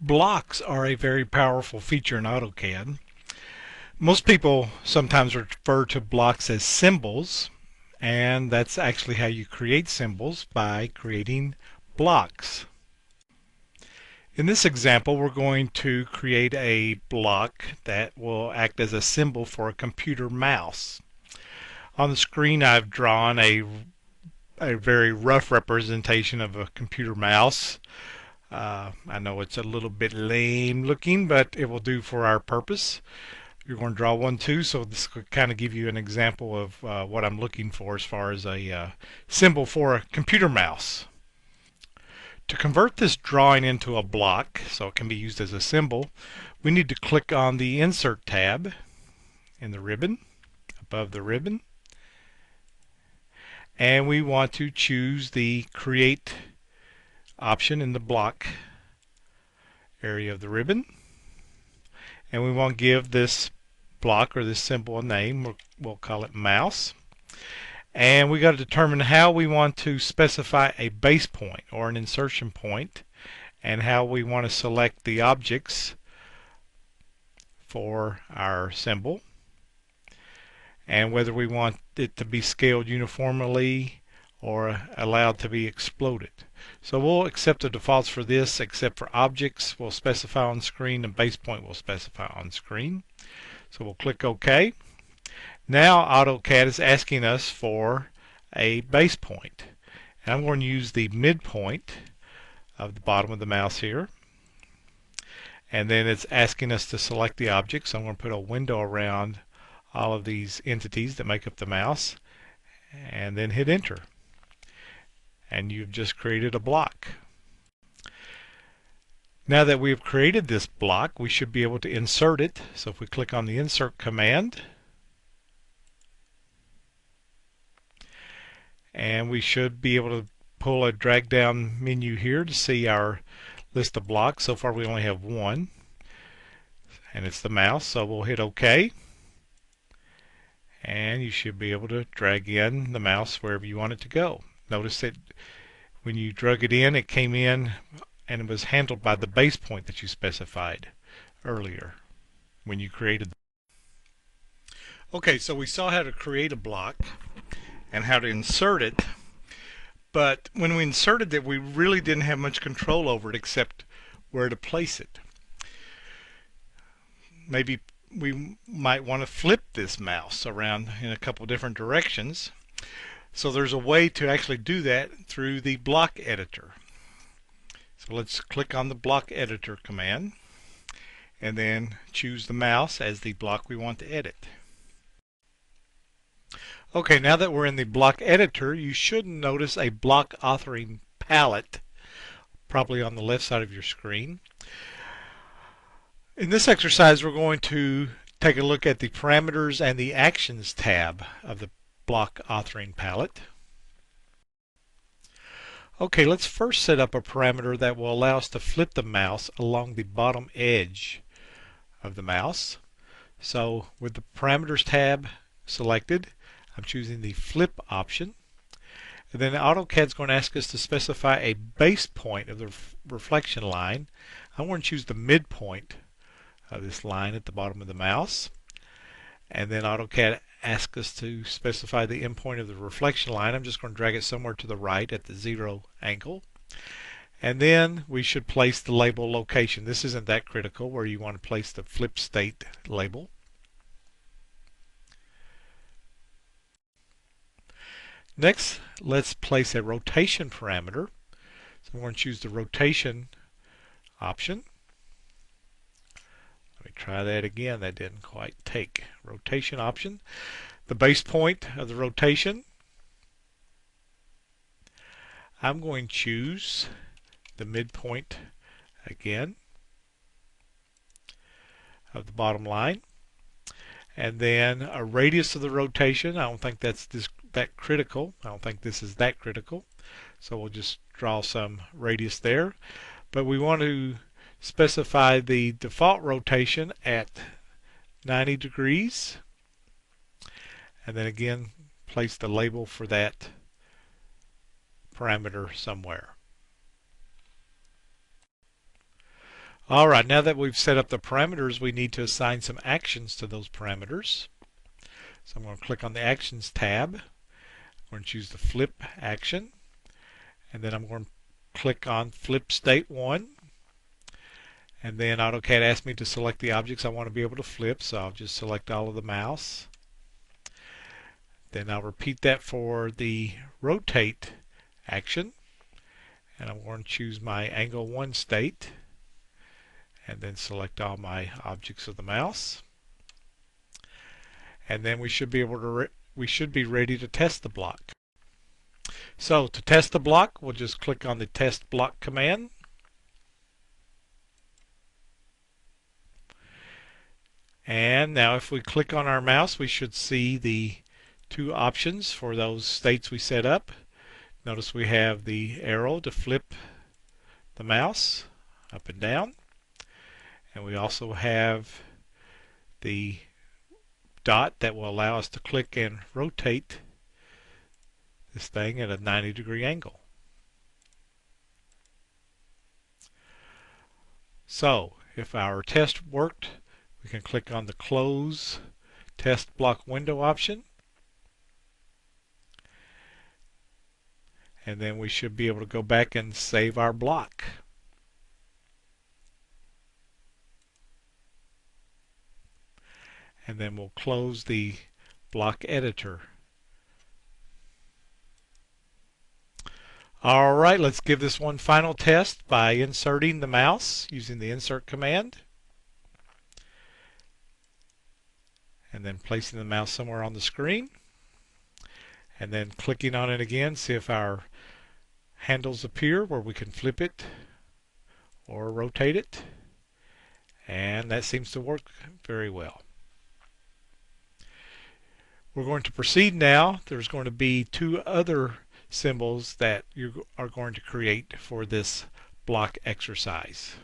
Blocks are a very powerful feature in AutoCAD. Most people sometimes refer to blocks as symbols, and that's actually how you create symbols, by creating blocks. In this example, we're going to create a block that will act as a symbol for a computer mouse. On the screen, I've drawn a very rough representation of a computer mouse. I know it's a little bit lame looking, but it will do for our purpose. You're going to draw one too, so this could kind of give you an example of what I'm looking for as far as a symbol for a computer mouse. To convert this drawing into a block so it can be used as a symbol, we need to click on the Insert tab in the ribbon, above the ribbon, and we want to choose the Create option in the block area of the ribbon, and we want to give this block or this symbol a name. We'll call it mouse. And we got to determine how we want to specify a base point or an insertion point, and how we want to select the objects for our symbol, and whether we want it to be scaled uniformly or allowed to be exploded. So we'll accept the defaults for this, except for objects we'll specify on screen and base point we'll specify on screen. So we'll click OK. Now AutoCAD is asking us for a base point. And I'm going to use the midpoint of the bottom of the mouse here. And then it's asking us to select the object. So I'm going to put a window around all of these entities that make up the mouse, and then hit enter. And you've just created a block. Now that we've created this block, we should be able to insert it. So if we click on the Insert command, and we should be able to pull a drag down menu here to see our list of blocks. So far we only have one, and it's the mouse, so we'll hit OK. And you should be able to drag in the mouse wherever you want it to go. Notice that when you drug it in, it came in and it was handled by the base point that you specified earlier when you created. Okay, so we saw how to create a block and how to insert it, but when we inserted it, we really didn't have much control over it except where to place it. Maybe we might want to flip this mouse around in a couple different directions. So there's a way to actually do that through the block editor. So let's click on the block editor command and then choose the mouse as the block we want to edit. Okay, now that we're in the block editor, you should notice a block authoring palette, probably on the left side of your screen. In this exercise, we're going to take a look at the Parameters and the Actions tab of the block authoring palette. Okay, let's first set up a parameter that will allow us to flip the mouse along the bottom edge of the mouse. So with the Parameters tab selected, I'm choosing the Flip option. And then AutoCAD is going to ask us to specify a base point of the reflection line. I'm going to choose the midpoint of this line at the bottom of the mouse. And then AutoCAD asks us to specify the endpoint of the reflection line. I'm just going to drag it somewhere to the right at the 0 angle. And then we should place the label location. This isn't that critical, where you want to place the flip state label. Next, let's place a rotation parameter. So I'm going to choose the rotation option. Let me try that again. That didn't quite take. Rotation option. The base point of the rotation, I'm going to choose the midpoint again of the bottom line. And then a radius of the rotation. I don't think that's that critical. I don't think this is that critical. So we'll just draw some radius there. But we want to specify the default rotation at 90 degrees. And then again, place the label for that parameter somewhere. Alright, now that we've set up the parameters, we need to assign some actions to those parameters. So I'm going to click on the Actions tab. I'm going to choose the Flip action. And then I'm going to click on Flip State 1. And then AutoCAD asks me to select the objects I want to be able to flip, so I'll just select all of the mouse. Then I'll repeat that for the Rotate action. And I'm going to choose my Angle 1 state. And then select all my objects of the mouse. And then we should be ready to test the block. So to test the block, we'll just click on the Test Block command. And now if we click on our mouse, we should see the two options for those states we set up. Notice we have the arrow to flip the mouse up and down. And we also have the dot that will allow us to click and rotate this thing at a 90-degree angle. So if our test worked, we can click on the Close Test Block Window option. And then we should be able to go back and save our block. And then we'll close the block editor. Alright, let's give this one final test by inserting the mouse using the Insert command. And then placing the mouse somewhere on the screen. And then clicking on it again, see if our handles appear where we can flip it or rotate it. And that seems to work very well. We're going to proceed now. There's going to be two other symbols that you are going to create for this block exercise.